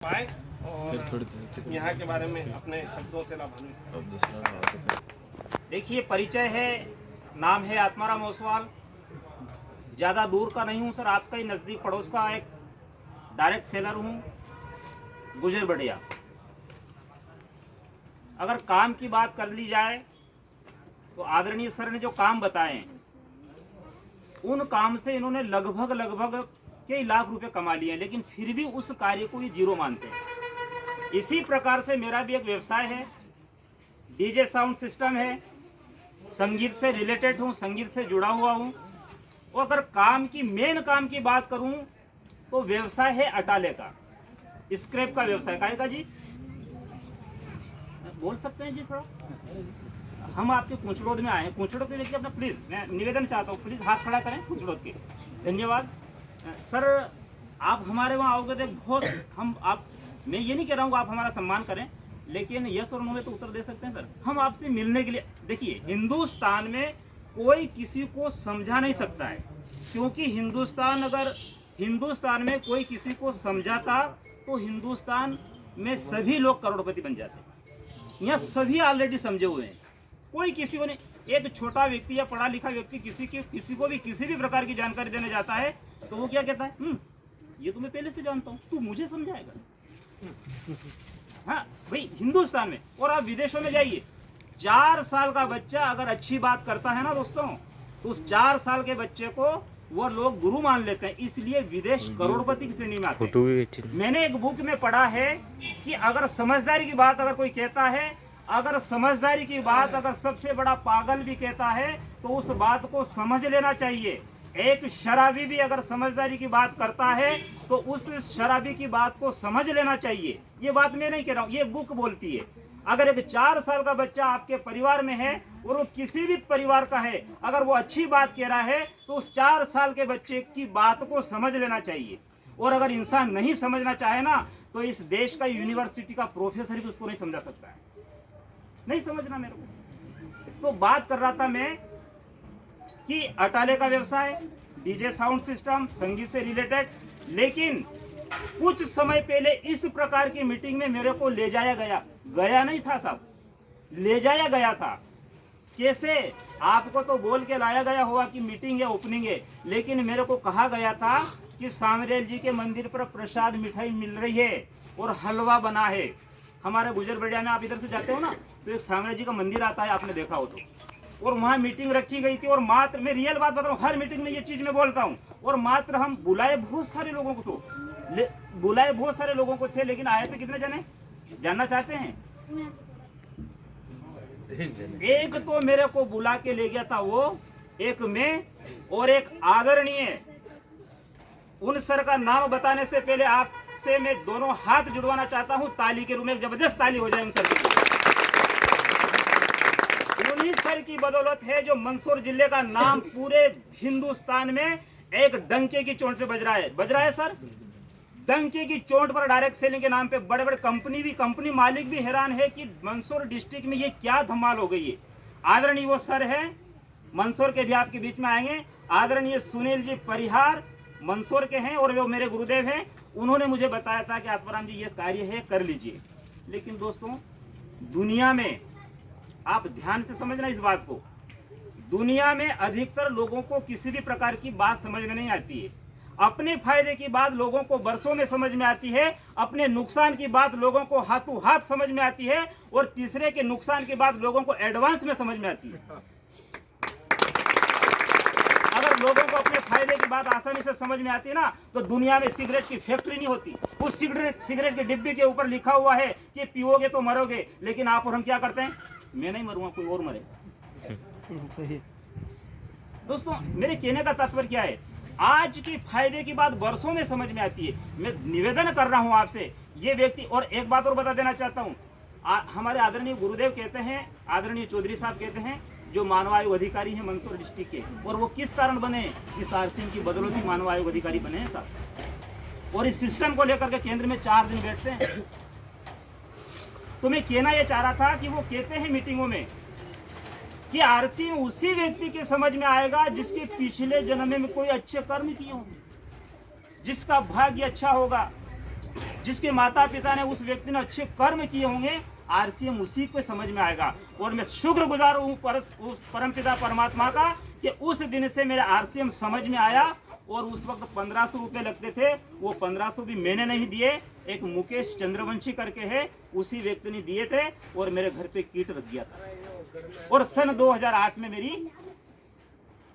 पाए और यहाँ के बारे में अपने शब्दों से लाभान्वित। देखिए, परिचय है, नाम है आत्माराम ओसवाल। ज़्यादा दूर का नहीं हूँ सर, आपका ही नज़दीक पड़ोस का एक डायरेक्ट सेलर हूँ, गुजर बढ़िया। अगर काम की बात कर ली जाए तो आदरणीय सर ने जो काम बताए, उन काम से इन्होंने लगभग कई लाख रुपए कमा लिए, लेकिन फिर भी उस कार्य को ये जीरो मानते हैं। इसी प्रकार से मेरा भी एक व्यवसाय है, डीजे साउंड सिस्टम है, संगीत से रिलेटेड हूँ, संगीत से जुड़ा हुआ हूँ। और अगर काम की मेन काम की बात करूँ तो व्यवसाय है अटाले का, स्क्रैप का व्यवसाय। काहे का जी? बोल सकते हैं जी थोड़ा? हम आपके कुंचड़ोद में आए हैं। कुंचड़ोद देखिए अपना, प्लीज़ मैं निवेदन चाहता हूँ, प्लीज़ हाथ खड़ा करें कुंचड़ोद के। धन्यवाद सर। आप हमारे वहाँ आओगे तो बहुत मैं ये नहीं कह रहा हूँ आप हमारा सम्मान करें, लेकिन यस और नो में तो उत्तर दे सकते हैं सर। हम आपसे मिलने के लिए, देखिए हिंदुस्तान में कोई किसी को समझा नहीं सकता है, क्योंकि हिंदुस्तान में कोई किसी को समझाता तो हिंदुस्तान में सभी लोग करोड़पति बन जाते। यहाँ सभी ऑलरेडी समझे हुए हैं, कोई किसी को नहीं। एक छोटा व्यक्ति या पढ़ा लिखा व्यक्ति किसी को भी किसी भी प्रकार की जानकारी देने जाता है तो वो क्या कहता है, ये तो मैं पहले से जानता हूँ, तू मुझे समझाएगा। हाँ भाई, हिंदुस्तान में। और आप विदेशों में जाइए, 4 साल का बच्चा अगर अच्छी बात करता है ना दोस्तों, तो उस 4 साल के बच्चे को वो लोग गुरु मान लेते हैं, इसलिए विदेश करोड़पति की श्रेणी में आते हैं। मैंने एक बुक में पढ़ा है कि अगर समझदारी की बात अगर कोई कहता है, अगर समझदारी की बात अगर सबसे बड़ा पागल भी कहता है तो उस बात को समझ लेना चाहिए। एक शराबी भी अगर समझदारी की बात करता है तो उस शराबी की बात को समझ लेना चाहिए। ये बात मैं नहीं कह रहा हूँ, ये बुक बोलती है। अगर एक 4 साल का बच्चा आपके परिवार में है और वो किसी भी परिवार का है, अगर वो अच्छी बात कह रहा है तो उस 4 साल के बच्चे की बात को समझ लेना चाहिए। और अगर इंसान नहीं समझना चाहे ना, तो इस देश का यूनिवर्सिटी का प्रोफेसर भी उसको नहीं समझा सकता है। नहीं समझना मेरे को। तो बात कर रहा था मैं कि अटाले का व्यवसाय, डीजे साउंड सिस्टम, संगीत से रिलेटेड। लेकिन कुछ समय पहले इस प्रकार की मीटिंग में मेरे को ले जाया गया नहीं था साहब, ले जाया गया था। कैसे? आपको तो बोल के लाया गया होगा कि मीटिंग है, ओपनिंग है, लेकिन मेरे को कहा गया था कि सामरेल जी के मंदिर पर प्रसाद मिठाई मिल रही है और हलवा बना है। हमारे गुजर बढ़िया में आप इधर से जाते हो ना, तो एक सामरेल जी का मंदिर आता है, आपने देखा हो तो। और वहाँ मीटिंग रखी गई थी, और मात्र, मैं रियल बात बता रहा हूँ, हर मीटिंग में ये चीज़ मैं बोलता हूँ। और मात्र हम बुलाए बहुत सारे लोगों को थे, लेकिन आए थे कितने जने जानना चाहते हैं? एक तो मेरे को बुला के ले गया था वो, एक मैं और एक आदरणीय। उन सर का नाम बताने से पहले आपसे मैं दोनों हाथ जुड़वाना चाहता हूं, ताली के रूप में जबरदस्त ताली हो जाए उन सर की। उन्हीं सर की बदौलत है जो मंदसौर जिले का नाम पूरे हिंदुस्तान में एक डंके की चोट पे बज रहा है सर। डंके की चोट पर डायरेक्ट सेलिंग के नाम पे बड़े बड़े कंपनी मालिक भी हैरान है कि मंदसौर डिस्ट्रिक्ट में ये क्या धमाल हो गई है। आदरणीय वो सर है, मंदसौर के भी आपके बीच में आएंगे, आदरणीय सुनील जी परिहार, मंदसौर के हैं और वो मेरे गुरुदेव हैं। उन्होंने मुझे बताया था कि आत्माराम जी ये कार्य है, कर लीजिए। लेकिन दोस्तों, दुनिया में आप ध्यान से समझना इस बात को, दुनिया में अधिकतर लोगों को किसी भी प्रकार की बात समझ में नहीं आती है। अपने फायदे की बात लोगों को बरसों में समझ में आती है, अपने नुकसान की बात लोगों को हाथों हाथ समझ में आती है, और तीसरे के नुकसान की बात लोगों को एडवांस में समझ में आती है। अगर लोगों को अपने फायदे की बात आसानी से समझ में आती है ना, तो दुनिया में सिगरेट की फैक्ट्री नहीं होती। उस सिगरेट के डिब्बे के ऊपर लिखा हुआ है कि पियोगे तो मरोगे, लेकिन आप और हम क्या करते हैं? मैं नहीं मरूंगा, कोई और मरे। दोस्तों, मेरे कहने का तात्पर्य क्या है? आज की फायदे की बात बरसों में समझ में आती है। मैं निवेदन कर रहा हूं आपसे, ये व्यक्ति। और एक बात और बता देना चाहता हूं, हमारे आदरणीय गुरुदेव कहते हैं, आदरणीय चौधरी साहब कहते हैं, जो मानव आयोग अधिकारी हैं मंदसौर डिस्ट्रिक्ट के, और वो किस कारण बने? इस आरसीएम की बदौलत ही मानव आयोग अधिकारी बने हैं साहब। और इस सिस्टम को लेकर के केंद्र में 4 दिन बैठते हैं। तो मैं कहना यह चाह रहा था कि वो कहते हैं मीटिंगों में कि आरसीएम उसी व्यक्ति के समझ में आएगा जिसके पिछले जन्म में कोई अच्छे कर्म किए होंगे, जिसका भाग्य अच्छा होगा, जिसके माता पिता ने, उस व्यक्ति ने अच्छे कर्म किए होंगे, आरसीएम उसी को समझ में आएगा। और मैं शुक्रगुजार हूँ उस परमपिता परमात्मा का कि उस दिन से मेरे आरसीएम समझ में आया। और उस वक्त 1500 रुपये लगते थे, वो 1500 भी मैंने नहीं दिए, एक मुकेश चंद्रवंशी करके है, उसी व्यक्ति ने दिए थे और मेरे घर पे कीट रख दिया था। और सन 2008 में मेरी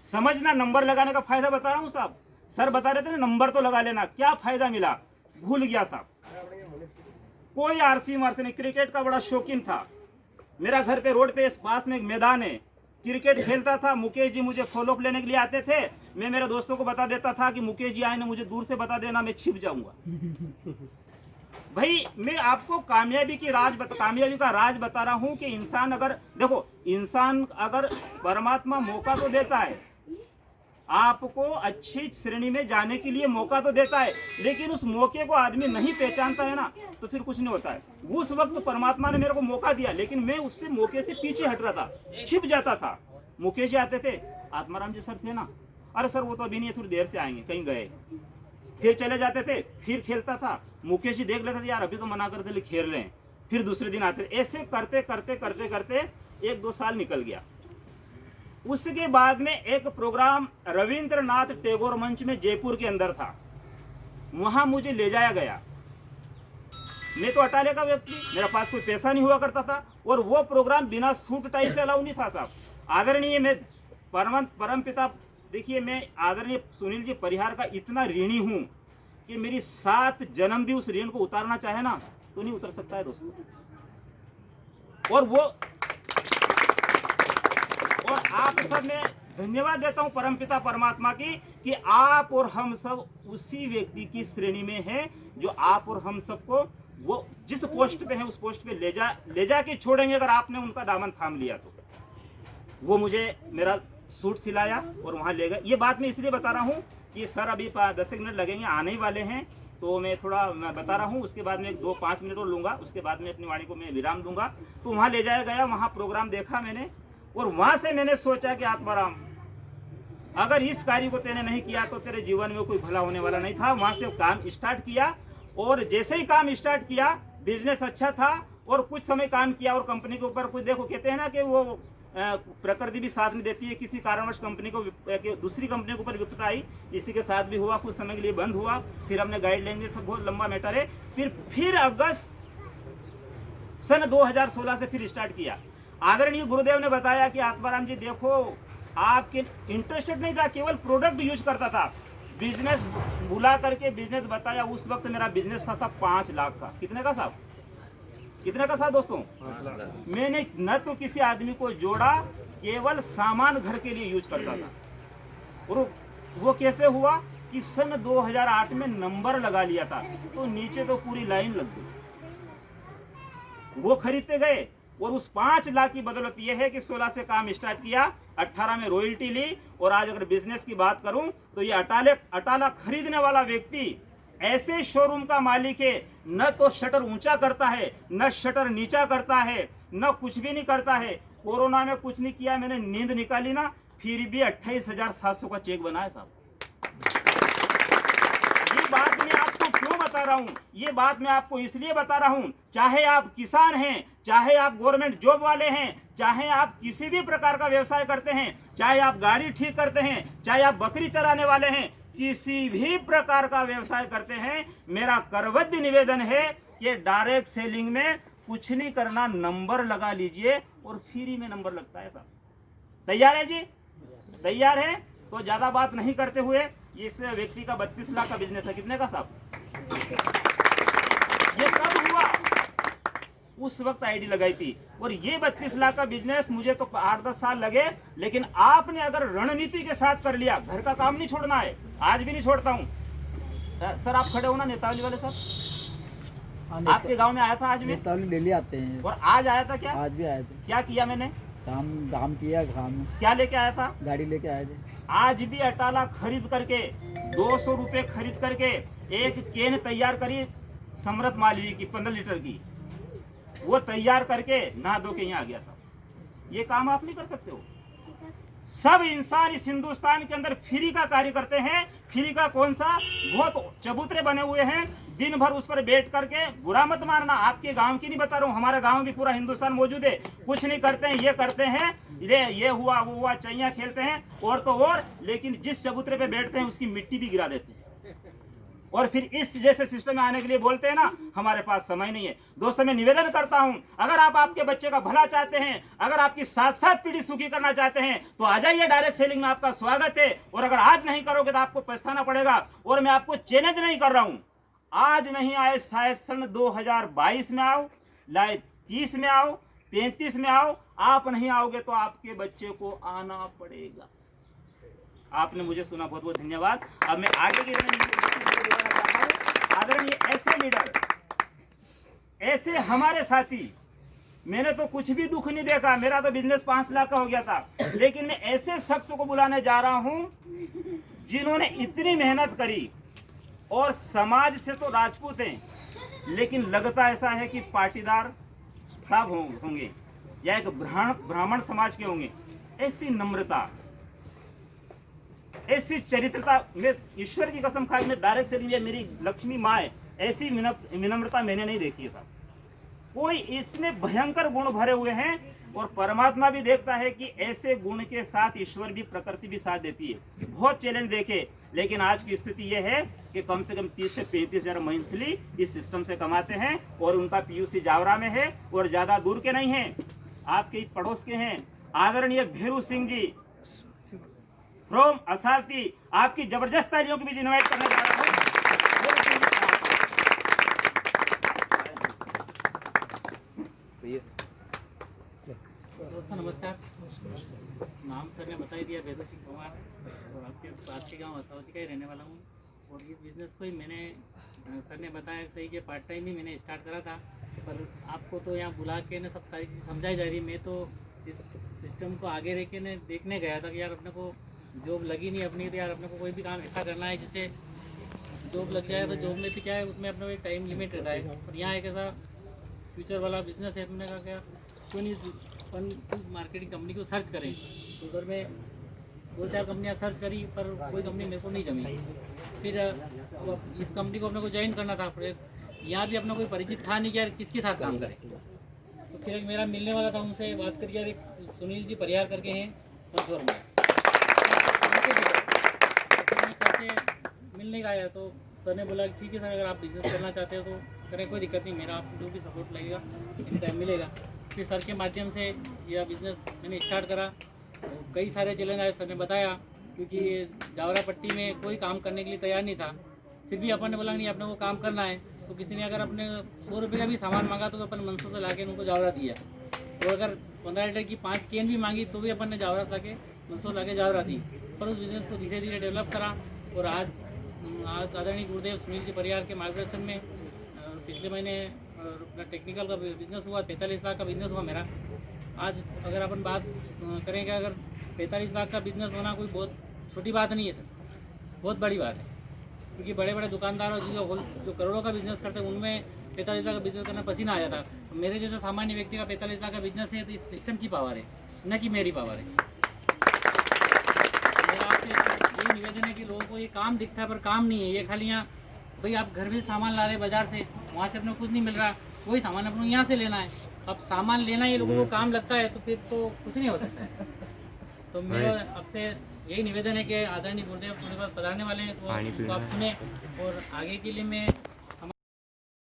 समझना, नंबर लगाने का फायदा बता रहा हूँ साहब। सर बता रहे थे ना नंबर तो लगा लेना, क्या फायदा मिला भूल गया साहब। कोई आरसी मारसी नहीं, क्रिकेट का बड़ा शौकीन था। मेरा घर पे रोड पे पास में एक मैदान है, क्रिकेट खेलता था। मुकेश जी मुझे फॉलो अप लेने के लिए आते थे, मैं मेरे दोस्तों को बता देता था कि मुकेश जी आए ना, मुझे दूर से बता देना, मैं छिप जाऊंगा। भाई मैं आपको कामयाबी का राज बता रहा हूं कि इंसान अगर देखो, इंसान अगर परमात्मा मौका तो देता है, आपको अच्छी श्रेणी में जाने के लिए मौका तो देता है, लेकिन उस मौके को आदमी नहीं पहचानता है ना, तो फिर कुछ नहीं होता है। उस वक्त परमात्मा ने मेरे को मौका दिया, लेकिन मैं उससे मौके से पीछे हट रहा था, छिप जाता था। मुकेश जी आते थे, आत्माराम जी सर थे ना, अरे सर वो तो अभी नहीं, थोड़ी देर से आएंगे, कहीं गए, फिर चले जाते थे, फिर खेलता था। मुकेश जी देख लेते थे, यार अभी तो मना करते ले, खेल रहे हैं, फिर दूसरे दिन आते। ऐसे करते करते करते करते 1-2 साल निकल गया। उसके बाद में एक प्रोग्राम रविंद्रनाथ टैगोर मंच में जयपुर के अंदर था, वहां मुझे ले जाया गया। मैं तो अटाले का व्यक्ति, मेरा पास कोई पैसा नहीं हुआ करता था, और वो प्रोग्राम बिना सूट टाई से अलाउ नहीं था साहब। आदरणीय मैं परम पिता, देखिए मैं आदरणीय सुनील जी परिहार का इतना ऋणी हूं कि मेरी 7 जन्म भी उस ऋण को उतारना चाहे ना तो नहीं उतर सकता है दोस्तों। और आप सब मैं धन्यवाद देता हूं परमपिता परमात्मा की कि आप और हम सब उसी व्यक्ति की श्रेणी में हैं जो आप और हम सबको वो जिस पोस्ट पे है उस पोस्ट पे ले जा के छोड़ेंगे अगर आपने उनका दामन थाम लिया तो। वो मुझे मेरा सूट सिलाया और वहां ले गए। ये बात मैं इसलिए बता रहा हूँ कि सर अभी 10 मिनट लगेंगे, आने ही वाले हैं, तो मैं थोड़ा बता रहा हूँ, उसके बाद में 2-5 मिनट और लूँगा, उसके बाद में अपनी वाणी को मैं विराम दूंगा। तो वहाँ ले जाया गया, वहाँ प्रोग्राम देखा मैंने, और वहाँ से मैंने सोचा कि आत्माराम अगर इस कार्य को तेने नहीं किया तो तेरे जीवन में कोई भला होने वाला नहीं था। वहाँ से काम स्टार्ट किया, और जैसे ही काम स्टार्ट किया बिजनेस अच्छा था, और कुछ समय काम किया, और कंपनी के ऊपर कुछ देखो, कहते हैं ना कि वो प्रकृति भी साथ नहीं देती है, किसी कारणवश कंपनी को दूसरी कंपनी के ऊपर विपदा आई, इसी के साथ भी हुआ, कुछ समय के लिए बंद हुआ, फिर हमने गाइडलाइन, सब बहुत लंबा मैटर है। फिर अगस्त सन 2016 से फिर स्टार्ट किया। आदरणीय गुरुदेव ने बताया कि आत्माराम जी देखो, आपके इंटरेस्टेड नहीं था, केवल प्रोडक्ट यूज करता था। बिजनेस बुला करके बिजनेस बताया। उस वक्त मेरा बिजनेस था साहब 5 लाख का। कितने का साहब? कितने का साहब दोस्तों? मैंने न तो किसी आदमी को जोड़ा, केवल सामान घर के लिए यूज करता था। और वो कैसे हुआ कि सन 2008 में नंबर लगा लिया था, तो नीचे तो पूरी लाइन लग गई। वो खरीदते गए, और उस 5 लाख की बदौलत यह है कि 16 से काम स्टार्ट किया, 18 में रॉयल्टी ली, और आज अगर बिजनेस की बात करूं तो ये अटाला खरीदने वाला व्यक्ति ऐसे शोरूम का मालिक है, न तो शटर ऊंचा करता है, न शटर नीचा करता है, न कुछ भी नहीं करता है। कोरोना में कुछ नहीं किया, मैंने नींद निकाली ना, फिर भी 28,700 का चेक बनाया साहब। ये बात मैं आपको क्यों बता रहा हूं? ये बात मैं आपको इसलिए बता रहा हूं, चाहे आप किसान हैं, चाहे आप गवर्नमेंट जॉब वाले हैं, चाहे आप किसी भी प्रकार का व्यवसाय करते हैं, चाहे आप गाड़ी ठीक करते हैं, चाहे आप बकरी चराने वाले हैं, किसी भी प्रकार का व्यवसाय करते हैं, मेरा करवद्य निवेदन है कि डायरेक्ट सेलिंग में कुछ नहीं करना, नंबर लगा लीजिए, और फ्री में नंबर लगता है साहब। तैयार है जी? तैयार है? तो ज्यादा बात नहीं करते हुए, इस व्यक्ति का 32 लाख का बिजनेस है। कितने का साहब? ये कब हुआ? उस वक्त आईडी लगाई थी, और ये 32 लाख का बिजनेस मुझे तो 8-10 साल लगे, लेकिन आपने अगर रणनीति के साथ कर लिया, घर का काम नहीं छोड़ना है, आज भी नहीं छोड़ता हूँ। सर आप खड़े हो ना, नेतावली वाले सर? आपके गांव में आया था आज? में नेतावली डेली आते हैं। और आज आया था क्या? आज भी आए थे। क्या किया मैंने? काम किया। काम क्या लेके आया था? गाड़ी लेके आए थे। आज भी अटाला खरीद करके 200 रुपए खरीद करके एक केन तैयार करी, समृत मालवीय की 15 लीटर की, वो तैयार करके नहा धो के यहाँ आ गया साहब। ये काम आप नहीं कर सकते हो? सब इंसान इस हिंदुस्तान के अंदर फ्री का कार्य करते हैं। फ्री का कौन सा? बहुत चबूतरे बने हुए हैं, दिन भर उस पर बैठ करके बुरा मत मारना। आपके गांव की नहीं बता रहा हूँ, हमारे गांव में भी पूरा हिंदुस्तान मौजूद है। कुछ नहीं करते हैं, ये करते हैं, ये हुआ वो हुआ, चैया खेलते हैं और तो और, लेकिन जिस चबूतरे पे बैठते हैं उसकी मिट्टी भी गिरा देते हैं। और फिर इस जैसे सिस्टम में आने के लिए बोलते हैं ना हमारे पास समय नहीं है। दोस्तों मैं निवेदन करता हूं, अगर आप आपके बच्चे का भला चाहते हैं, अगर आपकी 7 पीढ़ी सुखी करना चाहते हैं तो आ जाइए, डायरेक्ट सेलिंग में आपका स्वागत है। और अगर आज नहीं करोगे तो आपको पछताना पड़ेगा। और मैं आपको चैलेंज नहीं कर रहा हूं, आज नहीं आए शायद सन 2022 में आओ, लाए 30 में आओ, 35 में आओ, आप नहीं आओगे तो आपके बच्चे को आना पड़ेगा। आपने मुझे सुना, बहुत बहुत धन्यवाद। अब मैं आगे की आदरणीय ऐसे लीडर, ऐसे हमारे साथी, मैंने तो कुछ भी दुख नहीं देखा, मेरा तो बिजनेस 5 लाख का हो गया था, लेकिन मैं ऐसे शख्स को बुलाने जा रहा हूं जिन्होंने इतनी मेहनत करी। और समाज से तो राजपूत हैं, लेकिन लगता ऐसा है कि पाटीदार साहब होंगे या एक ब्राह्मण समाज के होंगे। ऐसी नम्रता, ऐसी चरित्रता, मैं ईश्वर की कसम खा, मैं डायरेक्ट सेलिंग, मेरी लक्ष्मी माँ है, ऐसी विनम्रता मैंने नहीं देखी है साहब। कोई इतने भयंकर गुण भरे हुए हैं और परमात्मा भी देखता है कि ऐसे गुण के साथ ईश्वर भी, प्रकृति भी साथ देती है। बहुत चैलेंज देखे, लेकिन आज की स्थिति यह है कि कम से कम 30 से 35 हजार मंथली इस सिस्टम से कमाते हैं और उनका पीयूसी जावरा में है और ज्यादा दूर के नहीं है, आपके पड़ोस के हैं। आदरणीय भेरू सिंह जी फ्रॉम असावती, आपकी जबरदस्त तालियों के बीच इनवाइट करने जा रहा हूँ। दोस्तों नमस्कार, नाम सर ने बता ही दिया, भेरू सिंह कुमार, और आपके पास के गांव असावती का ही रहने वाला हूँ। और इस बिज़नेस को ही मैंने, सर ने बताया सही कि पार्ट टाइम ही मैंने स्टार्ट करा था, पर आपको तो यहाँ बुला के ना सब सारी चीज़ समझाई जा रही है। मैं तो इस सिस्टम को आगे रह के ने देखने गया था कि यार अपने को जॉब लगी नहीं अपनी, तो यार अपने को कोई भी काम ऐसा करना है जिससे जॉब लग जाए। तो जॉब में तो क्या है, उसमें अपने को एक टाइम लिमिट रहता है, और यहाँ एक ऐसा फ्यूचर वाला बिजनेस है। हमने कहा क्या क्यों नहीं अपन मार्केटिंग कंपनी को सर्च करें। तो उधर में 2-4 कंपनियां सर्च करी, पर कोई कंपनी मेरे को नहीं जमी। फिर इस कंपनी को अपने को ज्वाइन करना था, फिर यहाँ भी अपना कोई परिचित था नहीं कि यार किसके साथ काम करें। तो फिर एक मेरा मिलने वाला था, उनसे बात करके यार एक सुनील जी परिहार करके हैं मथुर में, सर से मिलने का आया। तो सर ने बोला ठीक है सर, अगर आप बिजनेस करना चाहते हो तो करें, कोई दिक्कत नहीं, मेरा आपको जो भी सपोर्ट लगेगा एनी टाइम मिलेगा। फिर सर के माध्यम से यह बिज़नेस मैंने स्टार्ट करा। तो कई सारे चैलेंज आए, सर ने बताया, क्योंकि जावरा पट्टी में कोई काम करने के लिए तैयार नहीं था। फिर भी अपन ने बोला नहीं अपने को काम करना है। तो किसी ने अगर अपने 100 रुपये का भी सामान मांगा तो अपन मनसों से ला के उनको जावरा दिया। तो अगर 15 लीटर की 5 कैन भी मांगी तो भी अपन ने जावरा ला के मनसों ला के जावरा दी। पर उस बिज़नेस को धीरे धीरे डेवलप करा, और आज आदरणीय गुरुदेव सुनील जी परिहार के मार्गदर्शन में पिछले महीने अपना टेक्निकल का बिज़नेस हुआ, 43 लाख का बिज़नेस हुआ मेरा। आज अगर अपन बात करेंगे, अगर 45 लाख का बिज़नेस होना कोई बहुत छोटी बात नहीं है सर, बहुत बड़ी बात है। क्योंकि बड़े बड़े दुकानदार और जो करोड़ों का बिज़नेस करते हैं उनमें 45 लाख का बिज़नेस करना पसीना आया था। मेरे जैसे सामान्य व्यक्ति का 45 लाख का बिज़नेस है, तो इस सिस्टम की पावर है, न कि मेरी पावर है। मेरा आपसे यही निवेदन है कि लोगों को ये काम दिखता है पर काम नहीं है। ये खाली यहाँ भाई आप घर में सामान ला रहे बाजार से, वहाँ से अपने कुछ नहीं मिल रहा, वही सामान अपने यहाँ से लेना है। अब सामान लेना ये लोगों को काम लगता है तो फिर तो कुछ नहीं हो सकता है। तो मेरा आपसे यही निवेदन है कि आदरणीय गुरुदेव अपने पास पधारने वाले हैं, तो आप सुने, और आगे के लिए मैं